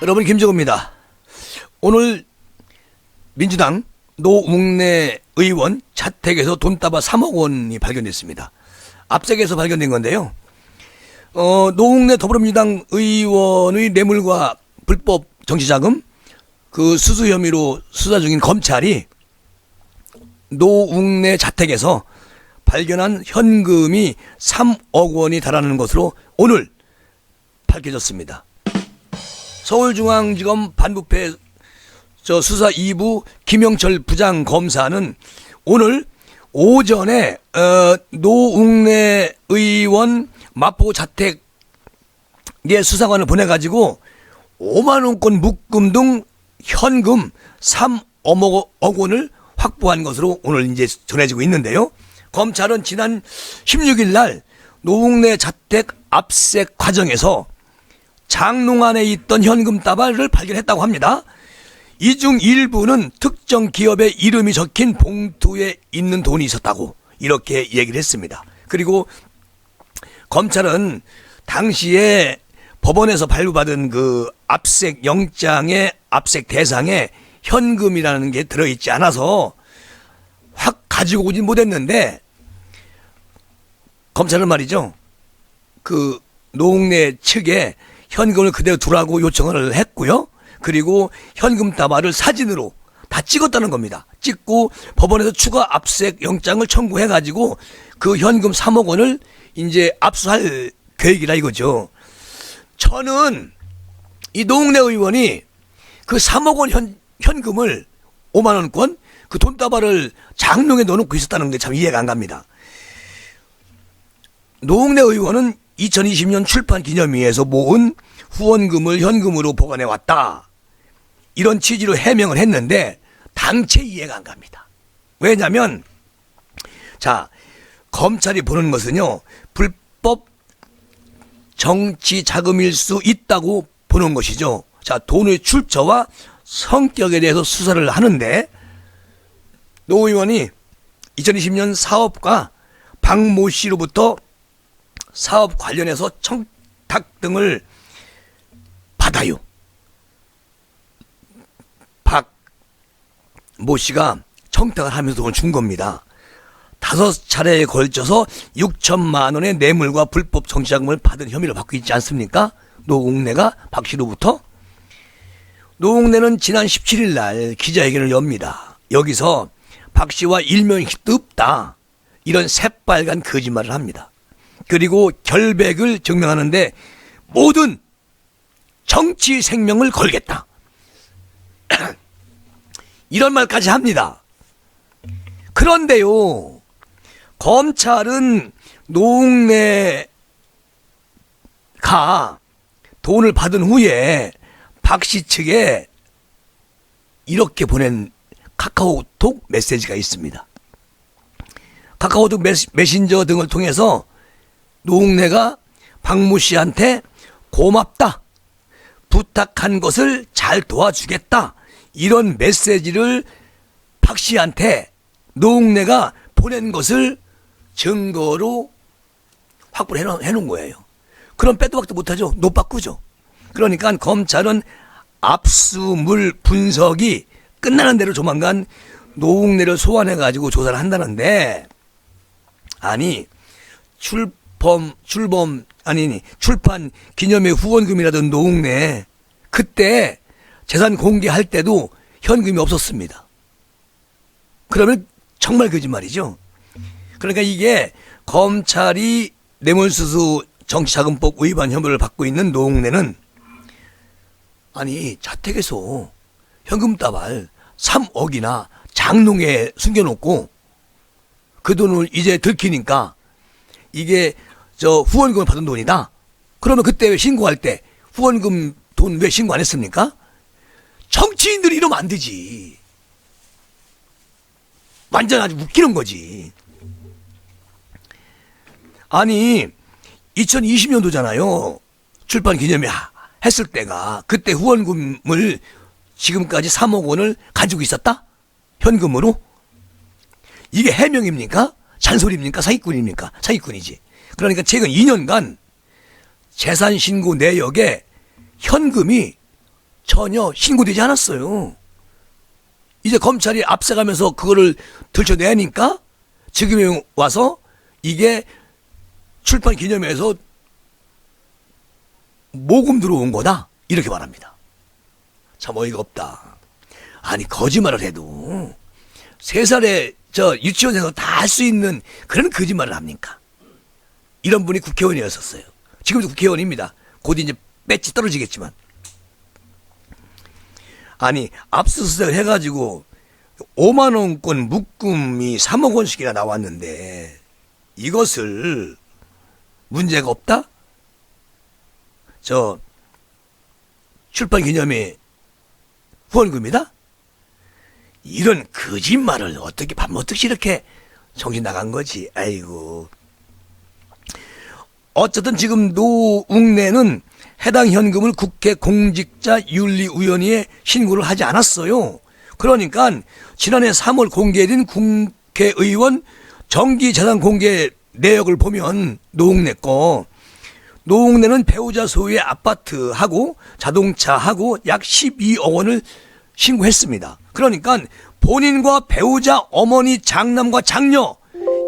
여러분, 김정우입니다. 오늘 민주당 노웅래 의원 자택에서 돈다발 3억 원이 발견됐습니다. 압색에서 발견된 건데요. 노웅래 더불어민주당 의원의 뇌물과 불법 정치자금 그 수수 혐의로 수사 중인 검찰이 노웅래 자택에서 발견한 현금이 3억 원이 달하는 것으로 오늘 밝혀졌습니다. 서울중앙지검 반부패 수사 2부 김영철 부장검사는 오늘 오전에 노웅래 의원 마포 자택에 수사관을 보내가지고 5만원권 묶음 등 현금 3억 원을 확보한 것으로 오늘 이제 전해지고 있는데요. 검찰은 지난 16일 날 노웅래 자택 압색 과정에서 장롱 안에 있던 현금 다발을 발견했다고 합니다. 이 중 일부는 특정 기업의 이름이 적힌 봉투에 있는 돈이 있었다고 이렇게 얘기를 했습니다. 그리고 검찰은 당시에 법원에서 발부받은 그 압색 영장의 압색 대상에 현금이라는 게 들어있지 않아서 확 가지고 오진 못했는데, 검찰은 말이죠, 그 노웅래 측에 현금을 그대로 두라고 요청을 했고요. 그리고 현금 다발을 사진으로 다 찍었다는 겁니다. 찍고 법원에서 추가 압색 영장을 청구해가지고 그 현금 3억 원을 이제 압수할 계획이라 이거죠. 저는 이 노웅래 의원이 그 3억 원 현금을 5만원권 그 돈다발을 장롱에 넣어놓고 있었다는 게 참 이해가 안 갑니다. 노웅래 의원은 2020년 출판 기념회에서 모은 후원금을 현금으로 보관해 왔다, 이런 취지로 해명을 했는데 당체 이해가 안 갑니다. 왜냐하면 자, 검찰이 보는 것은요, 불법 정치 자금일 수 있다고 보는 것이죠. 자, 돈의 출처와 성격에 대해서 수사를 하는데, 노 의원이 2020년 사업가 박모 씨로부터 사업 관련해서 청탁 등을 받아요. 박모 씨가 청탁을 하면서 돈을 준 겁니다. 5차례에 걸쳐서 6천만 원의 뇌물과 불법 정치자금을 받은 혐의를 받고 있지 않습니까? 노웅래가 박 씨로부터. 노웅래는 지난 17일 날 기자회견을 엽니다. 여기서 박 씨와 일면이 없다, 이런 새빨간 거짓말을 합니다. 그리고 결백을 증명하는데 모든 정치 생명을 걸겠다, 이런 말까지 합니다. 그런데요, 검찰은 노웅래가 돈을 받은 후에 박 씨 측에 이렇게 보낸 카카오톡 메시지가 있습니다. 카카오톡 메신저 등을 통해서 노웅래가 박모 씨한테 고맙다, 부탁한 것을 잘 도와주겠다, 이런 메시지를 박 씨한테 노웅래가 보낸 것을 증거로 확보를 해놓은 거예요. 그럼 빼도 박도 못하죠. 노빠꾸죠. 그러니까 검찰은 압수물 분석이 끝나는 대로 조만간 노웅래를 소환해가지고 조사를 한다는데, 아니 출판 기념회 후원금이라던 노웅래, 그때 재산 공개할 때도 현금이 없었습니다. 그러면 정말 거짓말이죠. 그러니까 이게 검찰이 뇌물수수 정치자금법 위반 혐의를 받고 있는 노웅래는, 아니 자택에서 현금 다발 3억이나 장롱에 숨겨놓고 그 돈을 이제 들키니까 이게 후원금을 받은 돈이다, 그러면 그때 왜 신고할 때 후원금 돈 왜 신고 안 했습니까? 정치인들이 이러면 안 되지. 완전 아주 웃기는 거지. 아니 2020년도잖아요. 출판 기념회 했을 때가, 그때 후원금을 지금까지 3억 원을 가지고 있었다? 현금으로? 이게 해명입니까? 잔소리입니까? 사기꾼입니까? 사기꾼이지. 그러니까 최근 2년간 재산신고 내역에 현금이 전혀 신고되지 않았어요. 이제 검찰이 앞서가면서 그거를 들춰내니까 지금에 와서 이게 출판 기념회에서 모금 들어온 거다 이렇게 말합니다. 참 어이가 없다. 아니 거짓말을 해도 3살에 저 유치원에서 다 할 수 있는 그런 거짓말을 합니까? 이런 분이 국회의원이었었어요. 지금도 국회의원입니다. 곧 이제 배지 떨어지겠지만. 아니 압수수색을 해가지고 5만 원권 묶음이 3억 원씩이나 나왔는데 이것을 문제가 없다? 저 출판기념회 후원금이다? 이런 거짓말을 어떻게 밥 먹듯이 이렇게 정신 나간 거지. 아이고. 어쨌든 지금 노웅래는 해당 현금을 국회 공직자윤리위원회에 신고를 하지 않았어요. 그러니까 지난해 3월 공개된 국회의원 정기재산 공개 내역을 보면 노웅래 거, 노웅래는 배우자 소유의 아파트하고 자동차하고 약 12억 원을 신고했습니다. 그러니까 본인과 배우자 어머니 장남과 장녀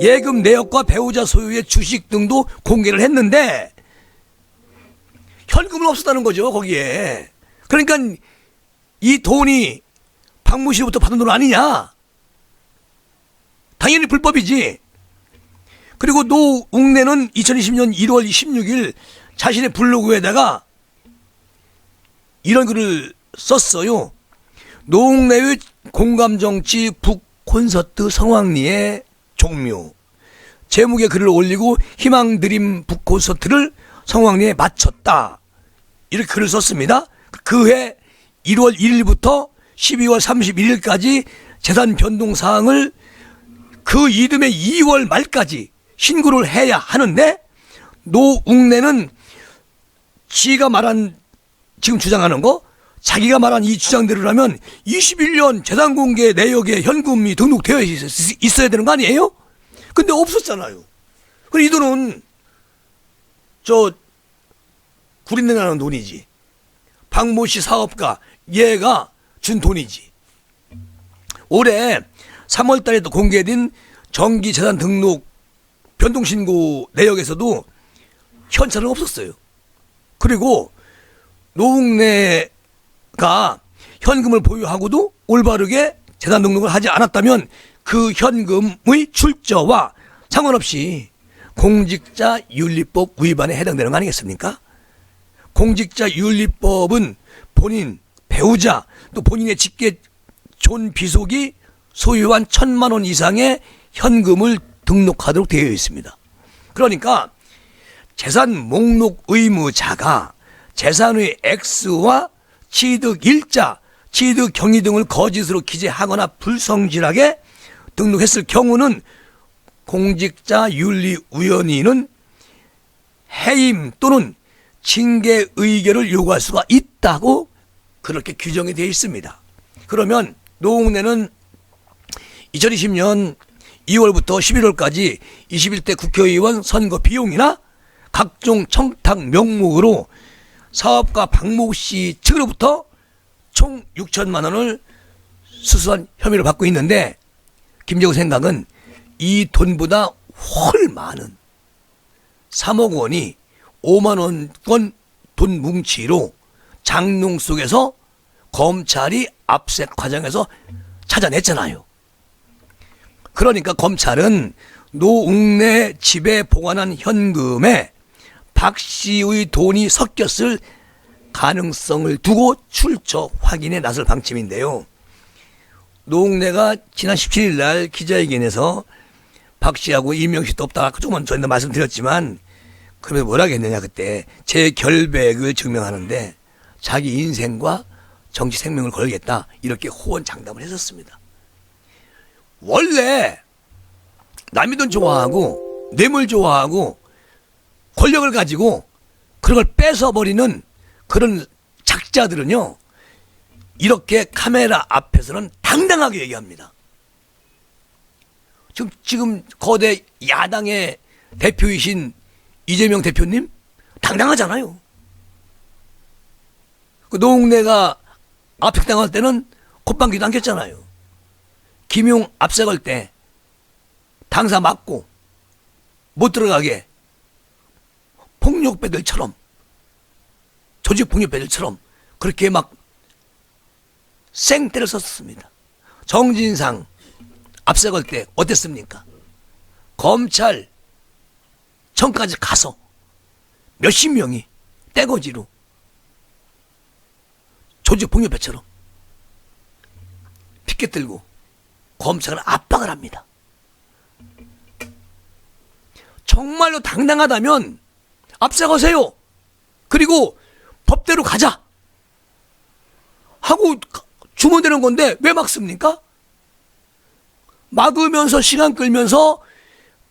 예금 내역과 배우자 소유의 주식 등도 공개를 했는데 현금은 없었다는 거죠. 거기에. 그러니까 이 돈이 박모 씨로부터 받은 돈 아니냐. 당연히 불법이지. 그리고 노웅래는 2020년 1월 16일 자신의 블로그에다가 이런 글을 썼어요. 노웅래의 공감정치 북콘서트 성황리에 종묘. 제목에 글을 올리고 희망드림 북콘서트를 성황리에 마쳤다. 이렇게 글을 썼습니다. 그해 1월 1일부터 12월 31일까지 재산 변동사항을 그 이듬해 2월 말까지 신고를 해야 하는데 노웅래는 지가 말한 지금 주장하는 거 자기가 말한 이 주장대로라면 21년 재산공개 내역에 현금이 등록되어 있어야 되는 거 아니에요? 근데 없었잖아요. 그럼 이 돈은 저 구린내 나는 돈이지. 박모 씨 사업가 얘가 준 돈이지. 올해 3월 달에 또 공개된 정기재산 등록 변동신고 내역에서도 현찰은 없었어요. 그리고 노웅래가 현금을 보유하고도 올바르게 재산 등록을 하지 않았다면 그 현금의 출처와 상관없이 공직자윤리법 위반에 해당되는 거 아니겠습니까? 공직자윤리법은 본인, 배우자, 또 본인의 직계 존비속이 소유한 1,000만 원 이상의 현금을 등록하도록 되어 있습니다. 그러니까 재산 목록 의무자가 재산의 X와 취득 일자, 취득 경위 등을 거짓으로 기재하거나 불성실하게 등록했을 경우는 공직자윤리위원회는 해임 또는 징계 의결을 요구할 수가 있다고 그렇게 규정이 되어 있습니다. 그러면 노웅래는 2020년 2월부터 11월까지 21대 국회의원 선거 비용이나 각종 청탁 명목으로 사업가 박모 씨 측으로부터 총 6천만 원을 수수한 혐의를 받고 있는데 김재우 생각은 이 돈보다 훨 많은 3억 원이 5만 원권 돈 뭉치로 장롱 속에서 검찰이 압색 과정에서 찾아냈잖아요. 그러니까 검찰은 노웅래 집에 보관한 현금에 박 씨의 돈이 섞였을 가능성을 두고 출처 확인에 나설 방침인데요. 노웅래가 지난 17일 날 기자회견에서 박 씨하고 이명 씨도 없다. 조금만 전에 말씀드렸지만 그러면 뭐라 했느냐 그때 제 결백을 증명하는데 자기 인생과 정치 생명을 걸겠다 이렇게 호언장담을 했었습니다. 원래 남의 돈 좋아하고 뇌물 좋아하고 권력을 가지고 그런 걸 뺏어버리는 그런 작자들은요 이렇게 카메라 앞에서는 당당하게 얘기합니다. 지금 거대 야당의 대표이신 이재명 대표님 당당하잖아요. 그 노웅래가 압축당할 때는 콧방귀도 안 꼈잖아요. 김용 압색할 때 당사 맞고 못 들어가게 폭력배들처럼, 조직 폭력배들처럼 그렇게 막 생떼를 썼습니다. 정진상 압색할 때 어땠습니까? 검찰 청까지 가서 몇십 명이 떼거지로 조직 폭력배처럼 피켓 들고 검찰을 압박을 합니다. 정말로 당당하다면 압색하세요. 그리고 법대로 가자 하고 주면 되는 건데 왜 막습니까? 막으면서 시간 끌면서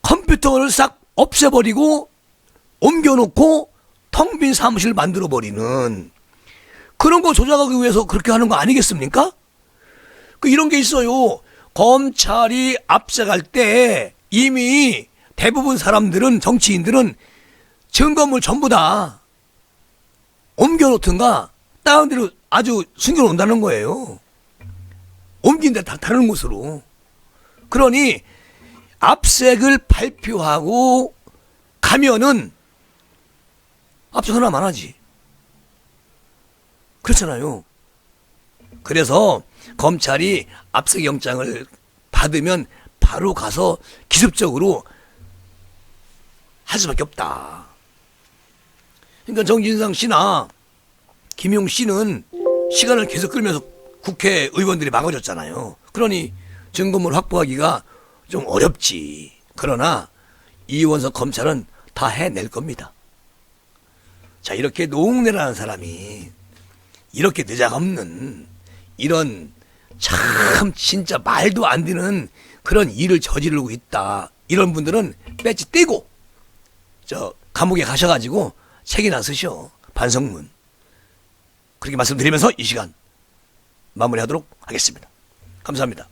컴퓨터를 싹 없애버리고 옮겨놓고 텅 빈 사무실을 만들어버리는 그런 거 조작하기 위해서 그렇게 하는 거 아니겠습니까? 이런 게 있어요. 검찰이 압색할 때 이미 대부분 사람들은, 정치인들은 증거물 전부 다 옮겨놓든가 다른 데로 아주 숨겨놓는다는 거예요. 옮긴 데 다른 곳으로. 그러니 압색을 발표하고 가면은 압색 하나만 하지. 그렇잖아요. 그래서 검찰이 압색영장을 받으면 바로 가서 기습적으로 할 수밖에 없다. 그러니까 정진상 씨나 김용 씨는 시간을 계속 끌면서 국회의원들이 막아줬잖아요. 그러니 증거물 확보하기가 좀 어렵지. 그러나 이원석 검찰은 다 해낼 겁니다. 자, 이렇게 노웅래라는 사람이 이렇게 느닷없는 이런 참 진짜 말도 안 되는 그런 일을 저지르고 있다. 이런 분들은 배지 떼고 저 감옥에 가셔가지고 책이나 쓰셔. 반성문. 그렇게 말씀드리면서 이 시간 마무리하도록 하겠습니다. 감사합니다.